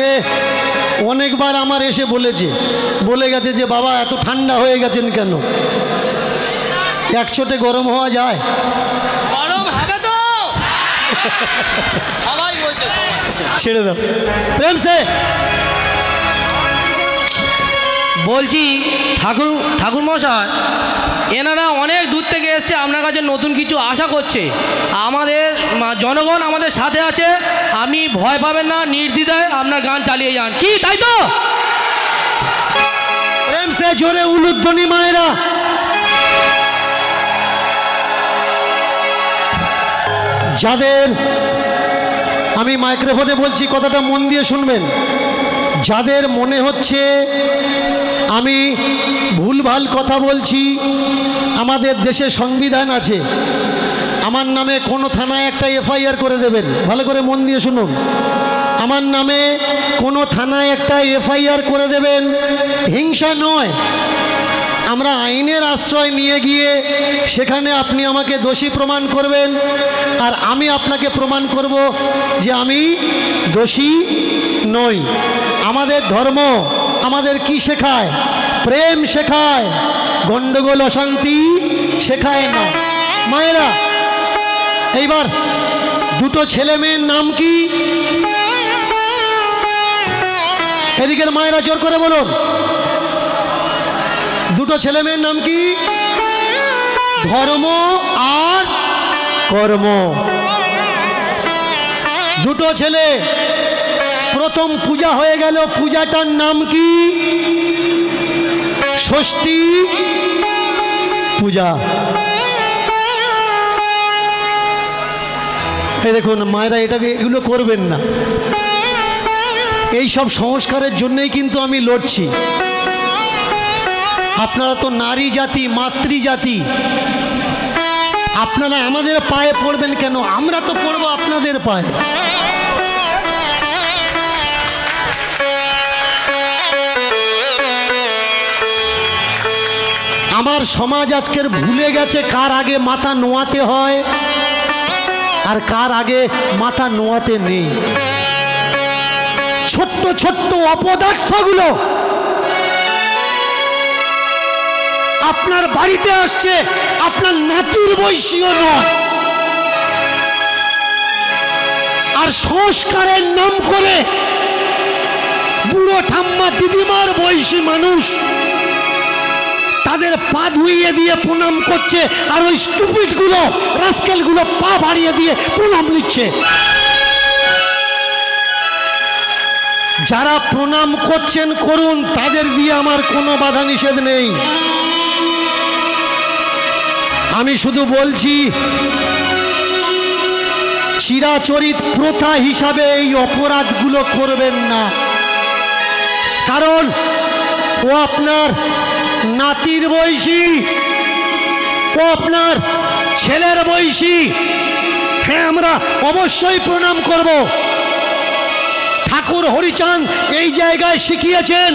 আমাকে অনেকবার আমার এসে বলে গেছে যে বাবা এত ঠান্ডা হয়ে গেছেন কেন? এক চোটে গরম হওয়া যায়? গরম হবে তো, সবাই বলছে। ছেড়ে দাও প্রেম সে। বলছি ঠাকুর মশাই, এনারা অনেক দূর থেকে এসছে, আপনার কাছে নতুন কিছু আশা করছে। আমাদের জনগণ আমাদের সাথে আছে, আপনি ভয় পাবেন না, নির্দ্বিধায় আপনার গান চালিয়ে যান, কি তাই তো? প্রেম সে জোরে উলুধ্বনি মায়েরা। যাদের, আমি মাইক্রোফোনে বলছি, কথাটা মন দিয়ে শুনবেন, যাদের মনে হচ্ছে আমি ভুলভাল কথা বলছি, আমাদের দেশে সংবিধান আছে, আমার নামে কোনো থানায় একটা এফআইআর করে দেবেন। ভালো করে মন দিয়ে শুনুন, আমার নামে কোনো থানায় একটা এফআইআর করে দেবেন। হিংসা নয়, আমরা আইনের আশ্রয় নিয়ে গিয়ে সেখানে আপনি আমাকে দোষী প্রমাণ করবেন, আর আমি আপনাকে প্রমাণ করব যে আমি দোষী নই। আমাদের ধর্ম আমাদের কি শেখায়? প্রেম শেখায়, গণ্ডগোল অশান্তি শেখায় না। মায়েরা, এইবার দুটো ছেলে মেয়ের নাম কি? এদিকের মায়েরা জোর করে বলুন, দুটো ছেলে মেয়ের নাম কি? ধর্ম আর কর্ম। দুটো ছেলে, প্রথম পূজা হয়ে গেল, পূজাটার নাম কি? ষষ্ঠী পূজা। এই দেখুন মায়েরা, এগুলো করবেন না। এই সব সংস্কারের জন্যই কিন্তু আমি লড়ছি। আপনারা তো নারী জাতি, মাতৃজাতি, আপনারা আমাদের পায়ে পড়বেন কেন? আমরা তো পড়বো আপনাদের পায়ে। আমার সমাজ আজকের ভুলে গেছে কার আগে মাথা নোয়াতে হয় আর কার আগে মাথা নোয়াতে নেই। ছোট্ট ছোট্ট অপদার্থগুলো আপনার বাড়িতে আসছে, আপনার নাতির বয়সীও নয়, আর সংস্কারের নাম করে বুড়ো ঠাম্মা দিদিমার বয়সী মানুষ তাদের পা ধুইয়ে দিয়ে প্রণাম করছে, আর ওই স্টুপিড গুলো, রাস্কেল গুলো পা বাড়িয়ে দিয়ে প্রণাম নিচ্ছে। যারা প্রণাম করছেন করুন, তাদের দিয়ে আমার কোনো বাধা নিষেধ নেই। আমি শুধু বলছি, চিরাচরিত প্রথা হিসাবে এই অপরাধগুলো করবেন না, কারণ ও আপনার নাতির বয়সী, ও আপনার ছেলের বয়সী। হ্যাঁ, আমরা অবশ্যই প্রণাম করব। ঠাকুর হরিচাঁদ এই জায়গায় শিখিয়েছেন,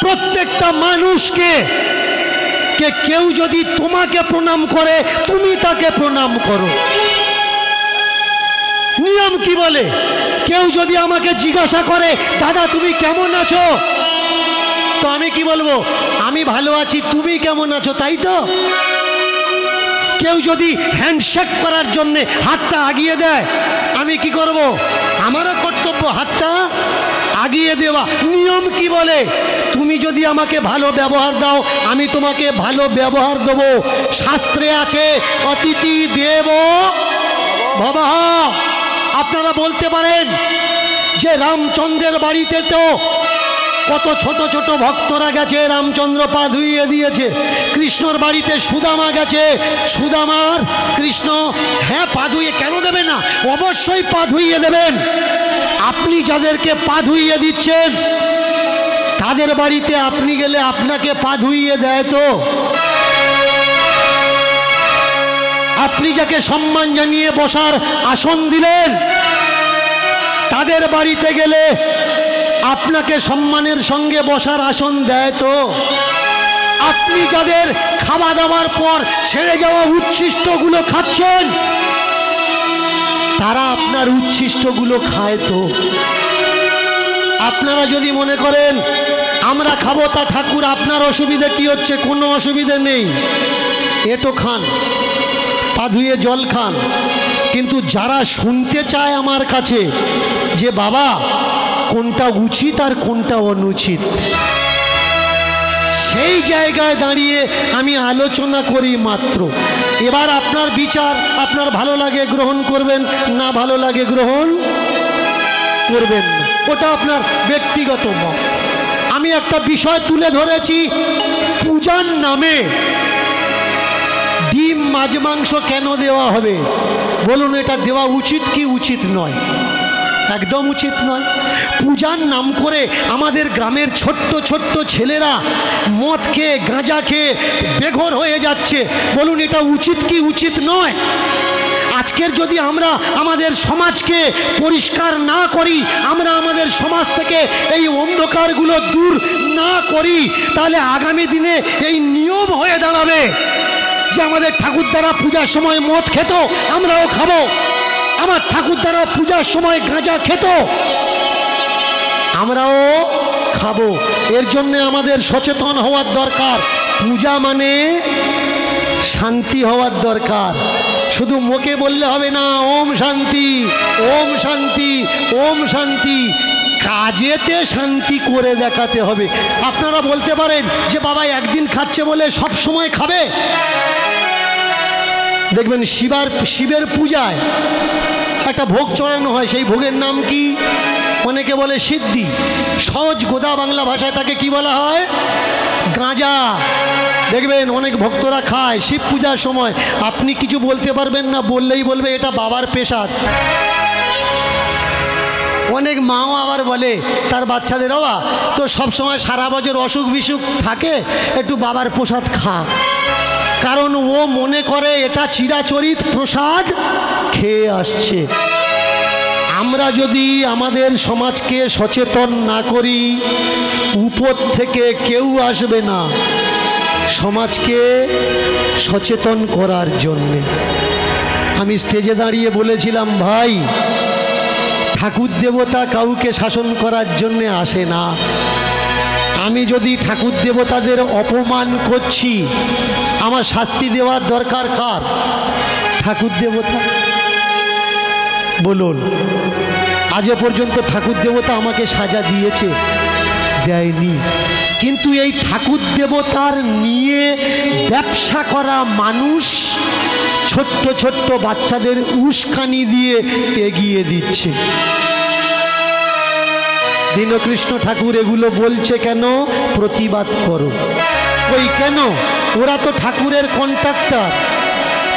প্রত্যেকটা মানুষকে কেউ যদি তোমাকে প্রণাম করে, তুমি তাকে প্রণাম করো। নিয়ম কি বলে? কেউ যদি আমাকে জিজ্ঞাসা করে, দাদা তুমি কেমন আছো, তো আমি কি বলবো? আমি ভালো আছি, তুমি কেমন আছো, তাই তো? কেউ যদি হ্যান্ডশেক করার জন্যে হাতটা আগিয়ে দেয়, আমি কি করব? আমারও কর্তব্য হাতটা আগিয়ে দেওয়া। নিয়ম কি বলে? তুমি যদি আমাকে ভালো ব্যবহার দাও, আমি তোমাকে ভালো ব্যবহার দেব। শাস্ত্রে আছে, অতিথি দেব ভবঃ। আপনারা বলতে পারেন যে রামচন্দ্রের বাড়িতে তো কত ছোট ছোট ভক্তরা গেছে, রামচন্দ্র পা ধুইয়ে দিয়েছে। কৃষ্ণর বাড়িতে সুদামা গেছে, সুদামার কৃষ্ণ, হ্যাঁ পা ধুইয়ে কেন দেবে না? অবশ্যই পা ধুইয়ে দেবেন। আপনি যাদেরকে পা ধুইয়ে দিচ্ছেন, তাদের বাড়িতে আপনি গেলে আপনাকে পা ধুইয়ে দেয় তো? আপনি যাকে সম্মান জানিয়ে বসার আসন দিলেন, তাদের বাড়িতে গেলে আপনাকে সম্মানের সঙ্গে বসার আসন দেয় তো? আপনি যাদের খাওয়া দাওয়ার পর ছেড়ে যাওয়া উচ্ছিষ্টগুলো খাচ্ছেন, তারা আপনার উচ্ছিষ্টগুলো খায় তো? আপনারা যদি মনে করেন আমরা খাবো তা ঠাকুর আপনার অসুবিধা কি হচ্ছে, কোনো অসুবিধে নেই, এটো খান, পা ধুয়ে জল খান। কিন্তু যারা শুনতে চায় আমার কাছে যে বাবা কোনটা উচিত আর কোনটা অনুচিত, সেই জায়গায় দাঁড়িয়ে আমি আলোচনা করি মাত্র। এবার আপনার বিচার, আপনার ভালো লাগে গ্রহণ করবেন, না ভালো লাগে গ্রহণ করবেন না, ওটা আপনার ব্যক্তিগত মত। আমি একটা বিষয় তুলে ধরেছি, পূজার নামে ডিম মাছ মাংস কেন দেওয়া হবে বলুন? এটা দেওয়া উচিত কি উচিত নয়? একদম উচিত নয়। পূজার নাম করে আমাদের গ্রামের ছোট্ট ছোট্ট ছেলেরা মদ খেয়ে গাঁজা খেয়ে বেঘর হয়ে যাচ্ছে, বলুন এটা উচিত কি উচিত নয়? আজকের যদি আমরা আমাদের সমাজকে পরিষ্কার না করি, আমরা আমাদের সমাজ থেকে এই অন্ধকারগুলো দূর না করি, তাহলে আগামী দিনে এই নিয়ম হয়ে দাঁড়াবে যে আমাদের ঠাকুরদারা পূজার সময় মদ খেত, আমরাও খাবো। আমার ঠাকুরদারা পূজার সময় গাঁজা খেত, আমরাও খাবো। এর জন্যে আমাদের সচেতন হওয়ার দরকার। পূজা মানে শান্তি হওয়ার দরকার। শুধু মুখে বললে হবে না ওম শান্তি, ওম শান্তি, ওম শান্তি, কাজেতে শান্তি করে দেখাতে হবে। আপনারা বলতে পারেন যে বাবা একদিন খাচ্ছে বলে সব সময় খাবে? দেখবেন শিবের পূজায় একটা ভোগ চড়ানো হয়, সেই ভোগের নাম কি? অনেকে বলে সিদ্ধি, সহজ গোদা বাংলা ভাষায় তাকে কি বলা হয়? গাঁজা। দেখবেন অনেক ভক্তরা খায় শিব পূজার সময়। আপনি কিছু বলতে পারবেন না, বললেই বলবে এটা বাবার প্রসাদ। অনেক মাও আবার বলে তার বাচ্চাদের, বাবা তো সবসময় সারা বছর অসুখ বিসুখ থাকে, একটু বাবার প্রসাদ খা। কারণ ও মনে করে এটা চিরাচরিত প্রসাদ খেয়ে আসছে। আমরা যদি আমাদের সমাজকে সচেতন না করি, উপর থেকে কেউ আসবে না সমাজকে সচেতন করার জন্যে। আমি স্টেজে দাঁড়িয়ে বলেছিলাম, ভাই ঠাকুর দেবতা কাউকে শাসন করার জন্যে আসে না। আমি যদি ঠাকুর দেবতাদের অপমান করছি, আমার শাস্তি দেওয়ার দরকার কার? ঠাকুর দেবতা। বলুন, আজও পর্যন্ত ঠাকুর দেবতা আমাকে সাজা দিয়েছে? দেয়নি। কিন্তু এই ঠাকুর দেবতার নিয়ে ব্যবসা করা মানুষ ছোট্ট ছোট্ট বাচ্চাদের উস্কানি দিয়ে এগিয়ে দিচ্ছে। দীনকৃষ্ণ ঠাকুর এগুলো বলছে কেন? প্রতিবাদ করো। ওই কেন? ওরা তো ঠাকুরের কন্ট্রাক্টর,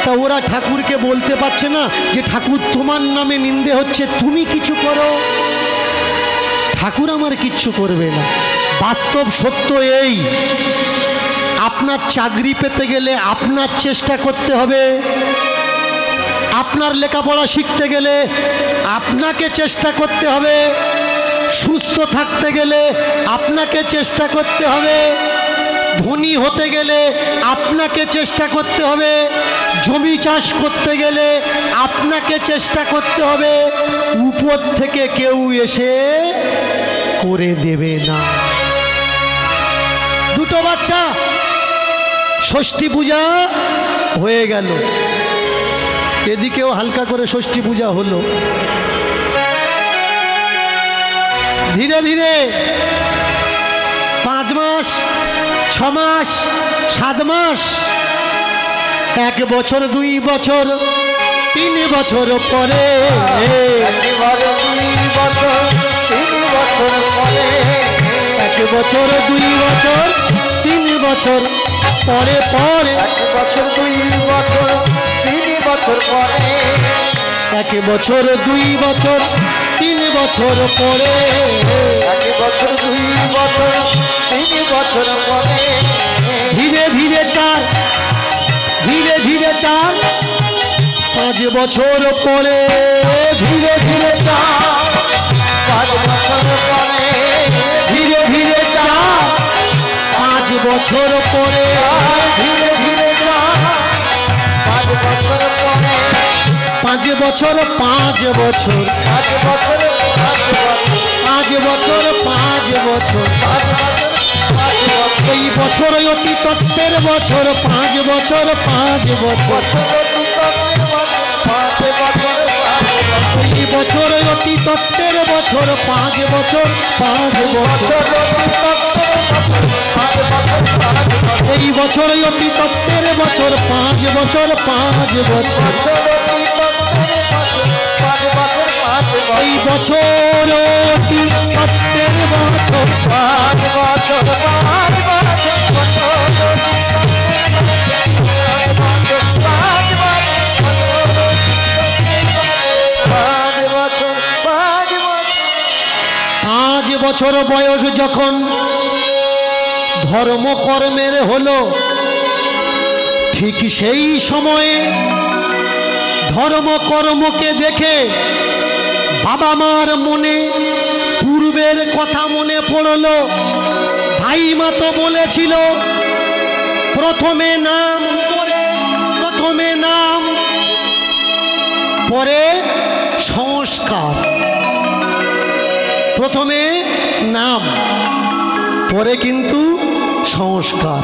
তা ওরা ঠাকুরকে বলতে পারছে না যে ঠাকুর তোমার নামে নিন্দে হচ্ছে, তুমি কিছু করো? ঠাকুর আমার কিচ্ছু করবে না। বাস্তব সত্য এই, আপনার চাকরি পেতে গেলে আপনার চেষ্টা করতে হবে, আপনার লেখাপড়া শিখতে গেলে আপনাকে চেষ্টা করতে হবে, সুস্থ থাকতে গেলে আপনাকে চেষ্টা করতে হবে, ধনী হতে গেলে আপনাকে চেষ্টা করতে হবে, জমি চাষ করতে গেলে আপনাকে চেষ্টা করতে হবে। উপর থেকে কেউ এসে করে দেবে না। দুটো বাচ্চা, ষষ্ঠী পূজা হয়ে গেল, এদিকেও হালকা করে ষষ্ঠী পূজা হলো। ধীরে ধীরে 5 মাস, 6 মাস, 7 মাস, 1 বছর, 2 বছর, 3 বছর পরে, 1 বছর, 2 বছর, 3 বছর পরে, 1 বছর, 2 বছর, 3 বছর পরে পরে, 1 বছর, 2 বছর, 3 বছর পরে, 1 বছর, 2 বছর, 3 বছর পরে, 1 বছর, 2 বছর, 3 বছর পরে, ধীরে ধীরে 4, ধীরে ধীরে 4, 5 বছর পরে, ধীরে ধীরে 4, 5 বছর পরে, ধীরে ধীরে 4, 5 বছর পরে, ধীরে ধীরে 4, 5 বছর পরে, 5 বছর, 5 বছর, 5 বছর, 5 বছর, 5 বছর, বছর এই বছর অতি তত্ত্বের বছর 5 বছর 5 বছর এই বছর অতি তত্ত্বের বছর 5 বছর 5 বছর এই বছর অতি তত্ত্বের বছর 5 বছর 5 বছর এই বছর অতি তত্ত্বের বছর 5 বছর 5 বছর বয়স যখন ধর্মকর্মের হলো ঠিক সেই সময়ে ধর্মকর্মকে দেখে বাবা মার মনে পূর্বের কথা মনে পড়লো। ভাই মা তো বলেছিল প্রথমে নাম পরে সংস্কার, প্রথমে নাম পরে কিন্তু সংস্কার।